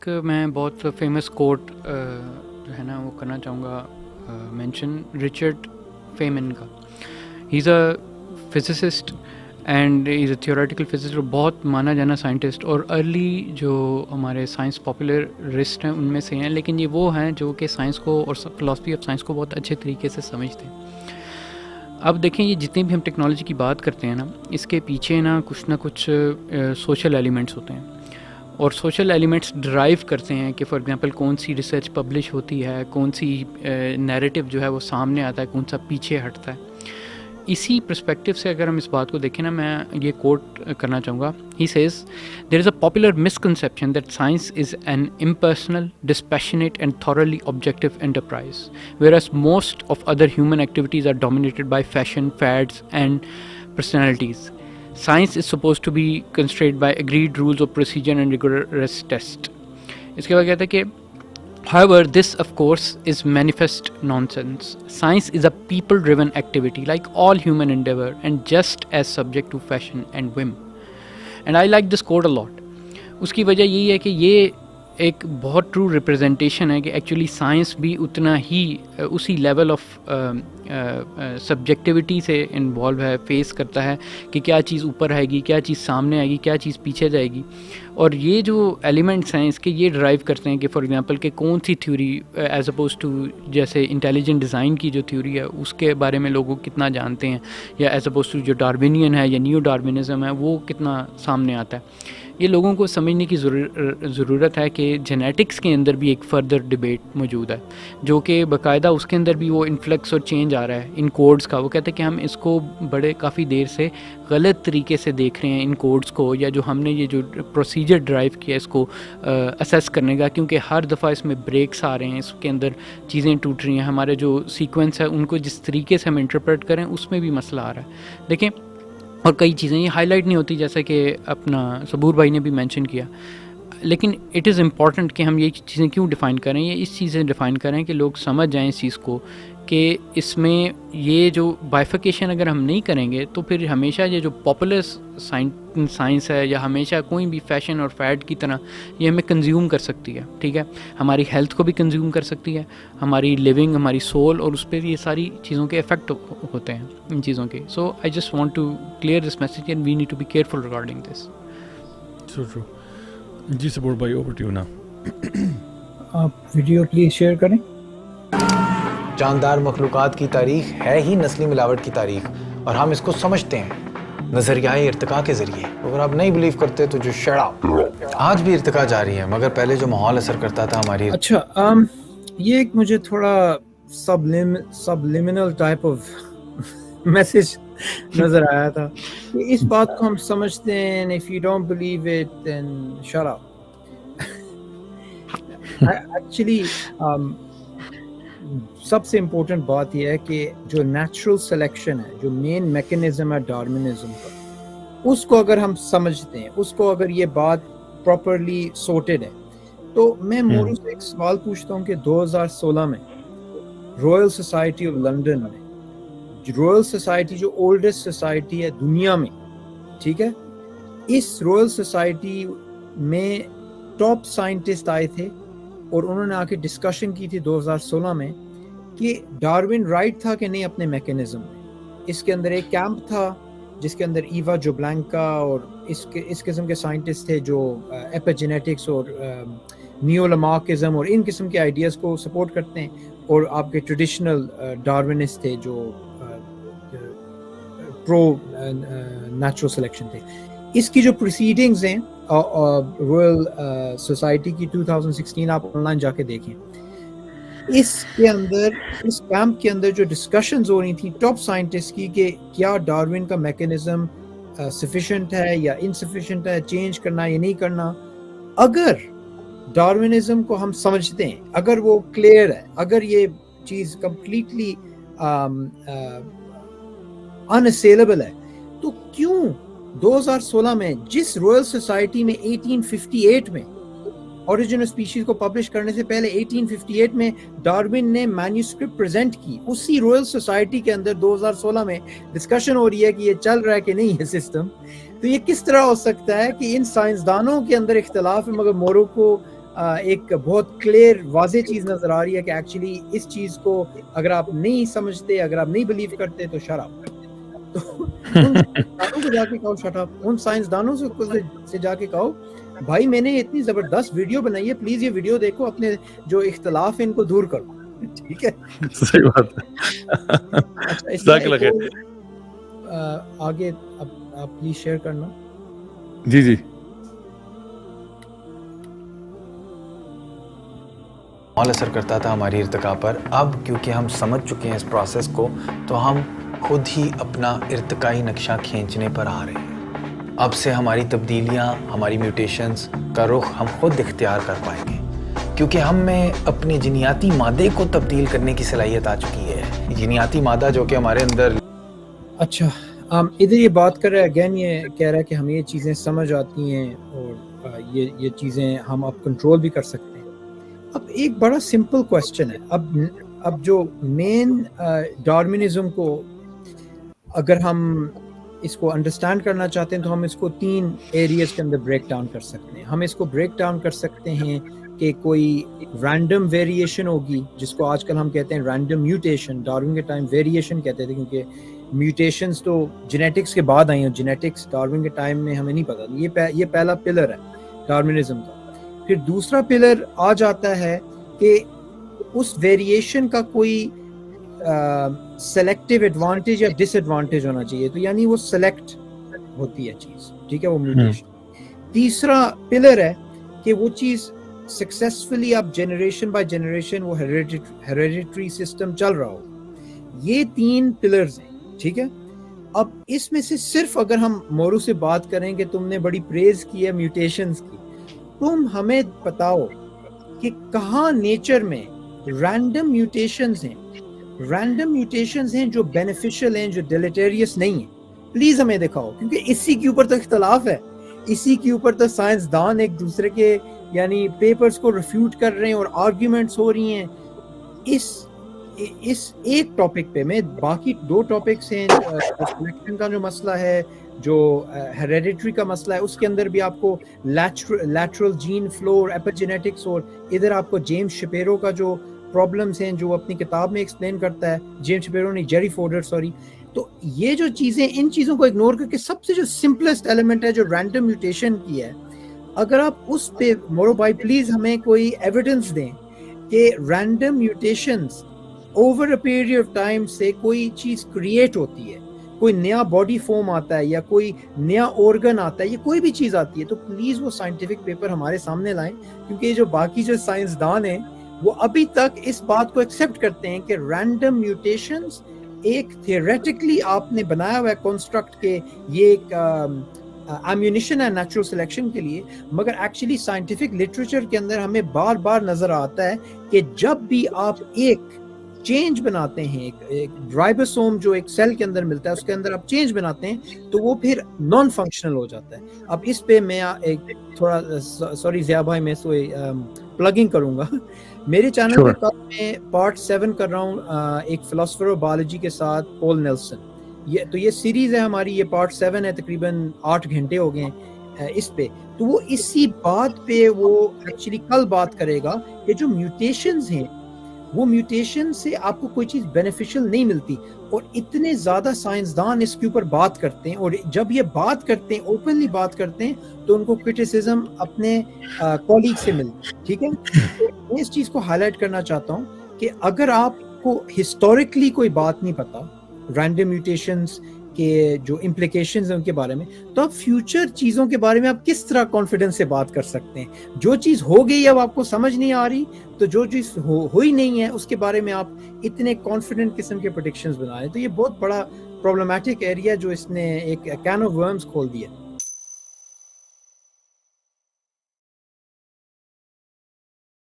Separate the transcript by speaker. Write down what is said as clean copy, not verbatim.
Speaker 1: ایک میں بہت فیمس کوٹ جو ہے نا وہ کرنا چاہوں گا مینشن رچرڈ فیمن کا. He is a physicist and is a theoretical physicist اور بہت مانا جانا سائنٹسٹ, اور ارلی جو ہمارے سائنس پاپولرسٹ ہیں ان میں سے ہیں, لیکن یہ وہ ہیں جو کہ سائنس کو اور فلاسفی آف سائنس کو بہت اچھے طریقے سے سمجھتے ہیں. اب دیکھیں یہ جتنی بھی ہم ٹیکنالوجی کی بات کرتے ہیں نا, اس کے پیچھے نا کچھ سوشل ایلیمنٹس ہوتے ہیں, اور سوشل ایلیمنٹس ڈرائیو کرتے ہیں کہ فار ایگزامپل کون سی ریسرچ پبلش ہوتی ہے, کون سی نیریٹو جو ہے وہ سامنے آتا ہے, کون سا پیچھے ہٹتا ہے. اسی پرسپیکٹو سے اگر ہم اس بات کو دیکھیں نا, میں یہ کوٹ کرنا چاہوں گا. He says there is a popular misconception that science is an impersonal, dispassionate and thoroughly objective enterprise, whereas most of other human activities are dominated by fashion, fads and personalities. Science is supposed to be constrained by agreed rules of procedure and rigorous test. اس کے بعد کہتے ہیں کہ however, this of course is manifest nonsense. Science is a people-driven activity like all human endeavor and just as subject to fashion and whim. And I like this quote a lot. اس کی وجہ یہی ہے کہ یہ ایک بہت true representation ہے کہ ایکچولی سائنس بھی اتنا ہی اسی لیول آف سبجیکٹیوٹی سے انوالو ہے, فیس کرتا ہے کہ کیا چیز اوپر آئے گی, کیا چیز سامنے آئے گی, کیا چیز پیچھے جائے گی. اور یہ جو ایلیمنٹس ہیں اس کے یہ ڈرائیو کرتے ہیں کہ فار ایگزامپل کہ کون سی تھیوری ایز اپوز ٹو جیسے انٹیلیجنٹ ڈیزائن کی جو تھیوری ہے اس کے بارے میں لوگوں کتنا جانتے ہیں, یا ایز اپوز ٹو جو ڈارونین ہے یا نیو ڈارونزم ہے وہ کتنا سامنے آتا ہے. یہ لوگوں کو سمجھنے کی ضرورت ہے کہ جینیٹکس کے اندر بھی ایک فردر ڈبیٹ موجود ہے, جو کہ باقاعدہ اس کے اندر بھی وہ انفلکس اور چینج آ رہا ہے ان کوڈز کا. وہ کہتے ہیں کہ ہم اس کو بڑے کافی دیر سے غلط طریقے سے دیکھ رہے ہیں ان کوڈز کو, یا جو ہم نے یہ جو پروسیجر ڈرائیو کیا اس کو اسیس کرنے کا, کیونکہ ہر دفعہ اس میں بریکس آ رہے ہیں, اس کے اندر چیزیں ٹوٹ رہی ہیں, ہمارے جو سیکوینس ہے ان کو جس طریقے سے ہم انٹرپریٹ کریں اس میں بھی مسئلہ آ رہا ہے. دیکھیں اور کئی چیزیں یہ ہائی لائٹ نہیں ہوتی جیسا کہ اپنا صبور بھائی نے بھی مینشن کیا, لیکن اٹ از امپورٹنٹ کہ ہم یہ چیزیں کیوں ڈیفائن کریں, یہ اس چیزیں ڈیفائن کریں کہ لوگ سمجھ جائیں اس چیز کو کہ اس میں یہ جو بائیفیکیشن اگر ہم نہیں کریں گے تو پھر ہمیشہ یہ جو پاپولر سائنس ہے یا ہمیشہ کوئی بھی فیشن اور فیڈ کی طرح یہ ہمیں کنزیوم کر سکتی ہے. ٹھیک ہے, ہماری ہیلتھ کو بھی کنزیوم کر سکتی ہے, ہماری لیونگ, ہماری سول, اور اس پہ یہ ساری چیزوں کے افیکٹ ہوتے ہیں ان چیزوں کے. So I just want to clear this message and we need to be careful regarding this.
Speaker 2: True. جی سپورٹ بھائی, اوور ٹو یو نا.
Speaker 3: آپ ویڈیو پلیز شیئر کریں.
Speaker 4: جاندار مخلوقات کی تاریخ ہے ہی نسلی ملاوٹ کی تاریخ, اور ہم اس کو سمجھتے ہیں نظریہ ارتقاء کے ذریعے. اگر آپ نہیں بلیو کرتے تو جو شڑا آج بھی ارتقاء جاری ہے, مگر پہلے جو ماحول اثر کرتا تھا ہماری.
Speaker 3: اچھا, یہ ایک مجھے تھوڑا سبلیمنل ٹائپ آف میسج نظر آیا تھا کہ اس بات کو ہم سمجھتے ہیں, if you don't believe it then shut up. Actually سب سے امپورٹنٹ بات یہ ہے کہ جو نیچرل سلیکشن ہے, جو مین میکنزم ہے ڈارونزم کا, اس کو اگر ہم سمجھتے ہیں, اس کو اگر یہ بات پراپرلی سورٹڈ ہے, تو میں مورو سے ایک سوال پوچھتا ہوں کہ 2016 میں رائل سوسائٹی آف لنڈن میں, رائل سوسائٹی جو اولڈسٹ سوسائٹی ہے دنیا میں, ٹھیک ہے, اس رائل سوسائٹی میں ٹاپ سائنٹسٹ آئے تھے اور انہوں نے آ کے ڈسکشن کی تھی 2016 میں کہ ڈارون رائٹ تھا کہ نہیں اپنے میکینزم میں. اس کے اندر ایک کیمپ تھا جس کے اندر ایوا جوبلینکا اور اس قسم کے سائنٹسٹ تھے جو ایپیجینیٹکس اور نیو لامارکزم اور ان قسم کے آئیڈیاز کو سپورٹ کرتے ہیں, اور آپ کے ٹریڈیشنل ڈارونسٹ تھے جو پرو نیچرل سلیکشن تھے. اس کی جو پروسیڈنگز ہیں رائل سوسائٹی کی 2016 آپ آن لائن جا کے دیکھیں, اس کے اندر اس کیمپ کے اندر جو ڈسکشنز ہو رہی تھیں ٹاپ سائنٹسٹ کی کہ کیا ڈارون کا میکینزم سفیشینٹ ہے یا انسفیشینٹ ہے, چینج کرنا یا نہیں کرنا. اگر ڈارونزم کو ہم سمجھتے ہیں, اگر وہ کلیئر ہے, اگر یہ چیز کمپلیٹلی اناسیلیبل ہے, تو کیوں 2016 میں جس رائل سوسائٹی میں 1858 میں اوریجن آف اسپیشیز کو پبلش کرنے سے پہلے 1858 میں ڈارون نے مینیوسکرپٹ پریزنٹ کی, اسی رائل سوسائٹی کے اندر 2016 میں ڈسکشن ہو رہی ہے کہ یہ چل رہا ہے کہ نہیں ہے سسٹم. تو یہ کس طرح ہو سکتا ہے کہ ان سائنسدانوں کے اندر اختلاف ہے مگر مورو کو ایک بہت کلیئر واضح چیز نظر آ رہی ہے کہ ایکچولی اس چیز کو اگر آپ نہیں سمجھتے, اگر آپ نہیں بلیو کرتے تو شٹ اپ. تو ان سائنسدانوں کو جا کے کہو شٹ اپ, ان سائنسدانوں سے جا کے کہو بھائی میں نے اتنی زبردست ویڈیو بنائی ہے, پلیز یہ ویڈیو دیکھو, اپنے جو اختلاف ہے ان کو دور کرو. ٹھیک ہے,
Speaker 2: صحیح بات ہے.
Speaker 3: اچھا اس
Speaker 2: جزاک
Speaker 3: میں
Speaker 2: اللہ خیر.
Speaker 3: آگے آپ پلیز شیئر کرنا.
Speaker 2: جی جی
Speaker 4: مال اثر کرتا تھا ہماری ارتقاء پر. اب کیونکہ ہم سمجھ چکے ہیں اس پروسیس کو تو ہم خود ہی اپنا ارتقائی نقشہ کھینچنے پر آ رہے ہیں. اب سے ہماری تبدیلیاں, ہماری میوٹیشنز کا رخ ہم خود اختیار کر پائیں گے کیونکہ ہم میں اپنے جینیاتی مادے کو تبدیل کرنے کی صلاحیت آ چکی ہے. جینیاتی مادہ جو کہ ہمارے اندر.
Speaker 3: اچھا ادھر یہ بات کر رہا ہے, اگین یہ کہہ رہا ہے کہ ہمیں یہ چیزیں سمجھ آتی ہیں اور یہ چیزیں ہم اب کنٹرول بھی کر سکتے ہیں. اب ایک بڑا سمپل کویسچن ہے, اب جو مین ڈارمنزم کو اگر ہم اس کو انڈرسٹینڈ کرنا چاہتے ہیں تو ہم اس کو 3 ایریاز کے اندر بریک ڈاؤن کر سکتے ہیں. ہم اس کو بریک ڈاؤن کر سکتے ہیں کہ کوئی رینڈم ویریشن ہوگی جس کو آج کل ہم کہتے ہیں رینڈم میوٹیشن. ڈارون کے ٹائم ویریشن کہتے تھے کیونکہ میوٹیشنز تو جینیٹکس کے بعد آئی ہیں, جینیٹکس ڈارون کے ٹائم میں ہمیں نہیں پتا. یہ پہلا پلر ہے ڈارمنزم کا. پھر دوسرا پلر آ جاتا ہے کہ اس ویریشن کا کوئی سلیکٹیو ایڈوانٹیج یا ڈس ایڈوانٹیج ہونا چاہیے, تو یعنی وہ سلیکٹ ہوتی ہے چیز, ٹھیک ہے, وہ میوٹیشن. تیسرا پلر ہے کہ وہ چیز سکسیسفلی اب جنریشن بائی جنریشن وہ ہیریڈیٹری سسٹم چل رہا ہو. یہ 3 پلرز ہیں, ٹھیک ہے. اب اس میں سے صرف اگر ہم مورو سے بات کریں کہ تم نے بڑی پریز کی ہے میوٹیشنز کی, تم ہمیں بتاؤ کہ کہاں نیچر میں رینڈم میوٹیشنز ہیں جو بینیفیشل ہیں, جو ڈیلیٹیریس نہیں ہیں. پلیز ہمیں دکھاؤ, کیونکہ اسی کے اوپر تو اختلاف ہے, اسی کے اوپر تو سائنسدان ایک دوسرے کے یعنی پیپرز کو ریفیوٹ کر رہے ہیں اور آرگیومنٹس ہو رہی ہیں اس ایک ٹاپک پہ. میں باقی 2 ٹاپکس ہیں, سلیکشن کا جو مسئلہ ہے, جو ہیریڈیٹری کا مسئلہ ہے, اس کے اندر بھی آپ کو لیٹرل جین فلو اور ایپیجینیٹکس, اور ادھر آپ کو جیمز شپیرو کا جو پرابلمس ہیں جو اپنی کتاب میں ایکسپلین کرتا ہے, جیمز شپیرو نہیں, جیری فورڈر سوری. تو یہ جو چیزیں, ان چیزوں کو اگنور کر کے سب سے جو سمپلسٹ ایلیمنٹ ہے جو رینڈم میوٹیشن کی ہے, اگر آپ اس پہ مورو بھائی پلیز ہمیں کوئی ایویڈنس دیں کہ random mutations over a period of time سے کوئی چیز کریٹ ہوتی ہے, کوئی نیا باڈی فارم آتا ہے یا کوئی نیا آرگن آتا ہے یا کوئی بھی چیز آتی ہے, تو پلیز وہ سائنٹیفک پیپر ہمارے سامنے لائیں. کیونکہ یہ جو باقی جو سائنسدان ہیں وہ ابھی تک اس بات کو ایکسیپٹ کرتے ہیں کہ رینڈم میوٹیشنز ایک تھیوریٹکلی آپ نے بنایا ہوا ہے کنسٹرکٹ کہ یہ ایک ایمونیشن ہے نیچرل سلیکشن کے لیے, مگر ایکچولی سائنٹیفک لٹریچر کے اندر ہمیں بار بار نظر آتا ہے کہ جب بھی آپ ایک چینج بناتے ہیں, ایک رائبوسوم جو ایک سیل کے اندر ملتا ہے اس کے اندر آپ چینج بناتے ہیں تو وہ پھر نان فنکشنل ہو جاتا ہے. اب اس پہ میں ایک تھوڑا سوری ضیاء بھائی میں پلگنگ کروں گا. میرے چینل پہ کل میں پارٹ 7 کر رہا ہوں ایک فلاسفر آف بایولوجی کے ساتھ پول نیلسن. یہ سیریز ہے ہماری, یہ پارٹ 7 ہے, تقریباً 8 گھنٹے ہو گئے ہیں اس پہ. تو وہ اسی بات پہ وہ ایکچولی کل بات کرے گا کہ جو میوٹیشنز ہیں وہ میوٹیشن سے آپ کو کوئی چیز بینیفیشل نہیں ملتی, اور اتنے زیادہ سائنسدان اس کے اوپر بات کرتے ہیں, اور جب یہ بات کرتے ہیں, اوپنلی بات کرتے ہیں, تو ان کو کرٹیسزم اپنے کولیگ سے ملتی ہے. ٹھیک ہے, میں اس چیز کو ہائی لائٹ کرنا چاہتا ہوں کہ اگر آپ کو ہسٹوریکلی کوئی بات نہیں پتا رینڈم میوٹیشنز کے جو امپلیکیشنز ہیں ان کے بارے میں, تو آپ فیوچر چیزوں کے بارے میں آپ کس طرح کانفیڈنس سے بات کر سکتے ہیں؟ جو چیز ہو گئی اب آپ کو سمجھ نہیں آ رہی, تو جو چیز ہوئی نہیں ہے اس کے بارے میں آپ اتنے کانفیڈنٹ قسم کے پریڈکشنز بنا رہے ہیں. تو یہ بہت بڑا پرابلمٹک ایریا جو اس نے ایک کین آف ورمز کھول دیا.